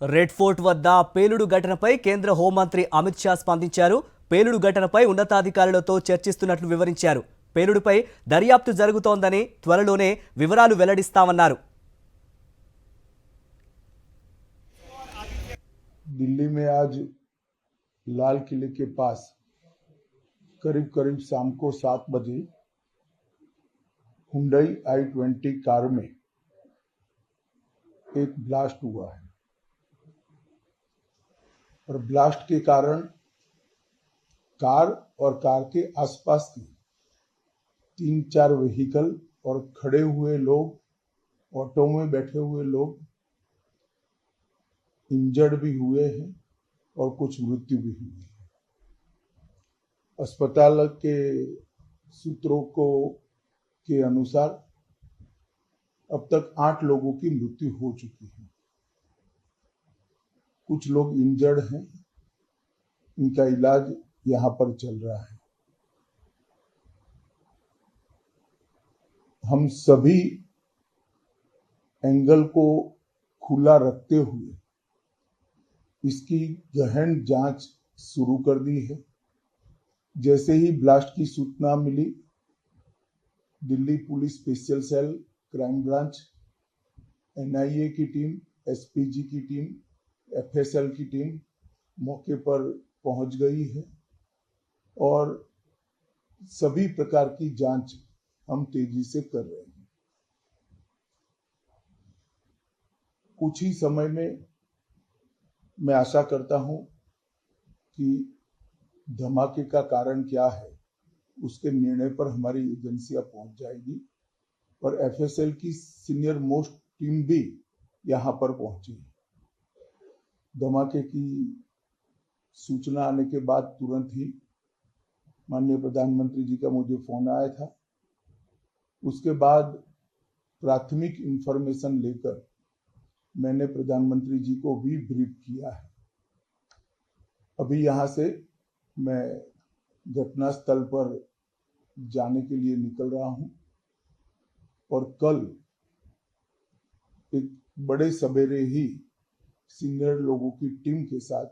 Red fort వద్ద పేలుడు ఘటనపై కేంద్ర హోంమంత్రి అమిత్ షా స్పందించారు. పేలుడు ఘటనపై ఉన్నతాధికారులతో చర్చిస్తున్నట్లు వివరించారు. పేలుడుపై దర్యాప్తు జరుగుతోందని త్వరలోనే వివరాలు వెల్లడిస్తామన్నారు. दिल्ली में आज लाल किले के पास करीब शाम को 7 बजे हुंडई i20 कार में एक ब्लास्ट हुआ है और ब्लास्ट के कारण कार और कार के आसपास के 3-4 व्हीकल और खड़े हुए लोग, ऑटो में बैठे हुए लोग इंजर्ड भी हुए हैं और कुछ मृत्यु भी हुई है। अस्पताल के सूत्रों के अनुसार अब तक 8 लोगों की मृत्यु हो चुकी है। कुछ लोग इंजर्ड हैं, इनका इलाज यहाँ पर चल रहा है। हम सभी एंगल को खुला रखते हुए इसकी गहन जांच शुरू कर दी है। जैसे ही ब्लास्ट की सूचना मिली, Delhi police special cell, crime branch, NIA की टीम, SPG की टीम, FSL की टीम मौके पर पहुंच गई है और सभी प्रकार की जांच हम तेजी से कर रहे हैं। कुछ ही समय में मैं आशा करता हूं कि धमाके का कारण क्या है उसके निर्णय पर हमारी एजेंसियां पहुंच जाएगी और FSL की सीनियर मोस्ट टीम भी यहां पर पहुंची। धमाके की सूचना आने के बाद तुरंत ही माननीय प्रधानमंत्री जी का मुझे फोन आया था। उसके बाद प्राथमिक इंफॉर्मेशन लेकर मैंने प्रधानमंत्री जी को भी ब्रीफ किया है। अभी यहाँ से मैं घटनास्थल पर जाने के लिए निकल रहा हूँ और कल एक बड़े सवेरे ही सीनियर लोगों की टीम के साथ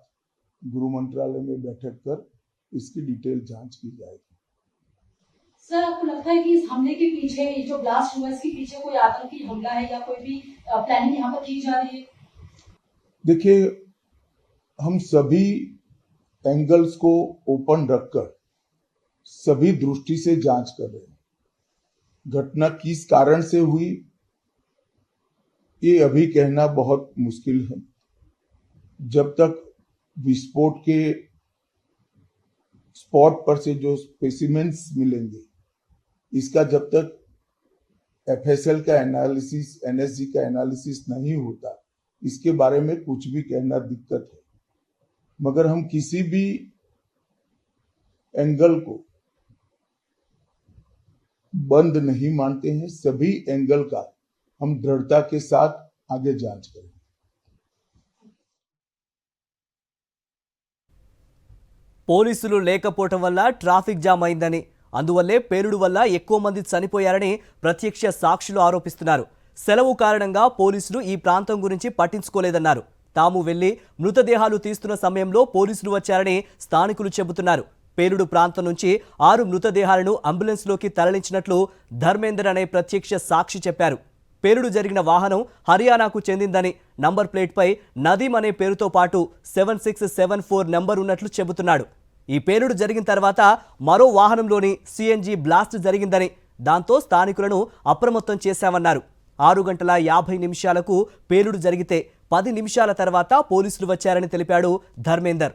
गृह मंत्रालय में बैठक कर इसकी डिटेल जांच की जाएगी। सर, आपको लगता है कि इस हमले के पीछे, जो ब्लास्ट हुआ, इसके पीछे कोई आतंकी हमला है या कोई भी प्लानिंग यहाँ पर की जा रही है? देखिए, हम सभी एंगल्स को ओपन रखकर सभी दृष्टि से जांच कर रहे हैं। घटना किस कारण से हुई ये अभी कहना बहुत मुश्किल है। जब तक विस्फोट के स्पॉट पर से जो स्पेसिमेंस मिलेंगे, इसका जब तक FSL का एनालिसिस, NSG का एनालिसिस नहीं होता, इसके बारे में कुछ भी कहना दिक्कत है। मगर हम किसी भी एंगल को बंद नहीं मानते हैं। सभी एंगल का हम दृढ़ता के साथ आगे जांच करें। పోలీసులు లేకపోవటం వల్ల ట్రాఫిక్ జామ్ అయిందని, అందువల్లే పేలుడు వల్ల ఎక్కువ మంది చనిపోయారని ప్రత్యక్ష సాక్షులు ఆరోపిస్తున్నారు. సెలవు కారణంగా పోలీసులు ఈ ప్రాంతం గురించి పట్టించుకోలేదన్నారు. తాము వెళ్లి మృతదేహాలు తీస్తున్న సమయంలో పోలీసులు వచ్చారని స్థానికులు చెబుతున్నారు. పేలుడు ప్రాంతం నుంచి 6 మృతదేహాలను అంబులెన్స్లోకి తరలించినట్లు ధర్మేందర్ అనే ప్రత్యక్ష సాక్షి చెప్పారు. పేలుడు జరిగిన వాహనం హర్యానాకు చెందిందని, నంబర్ ప్లేట్పై నదీం అనే పేరుతో పాటు 7674 నంబర్ ఉన్నట్లు చెబుతున్నాడు. ఈ పేలుడు జరిగిన తర్వాత మరో వాహనంలోని CNG బ్లాస్ట్ జరిగిందని, దాంతో స్థానికులను అప్రమత్తం చేశామన్నారు. 6:50 పేలుడు జరిగితే 10 నిమిషాల తర్వాత పోలీసులు వచ్చారని తెలిపాడు ధర్మేందర్.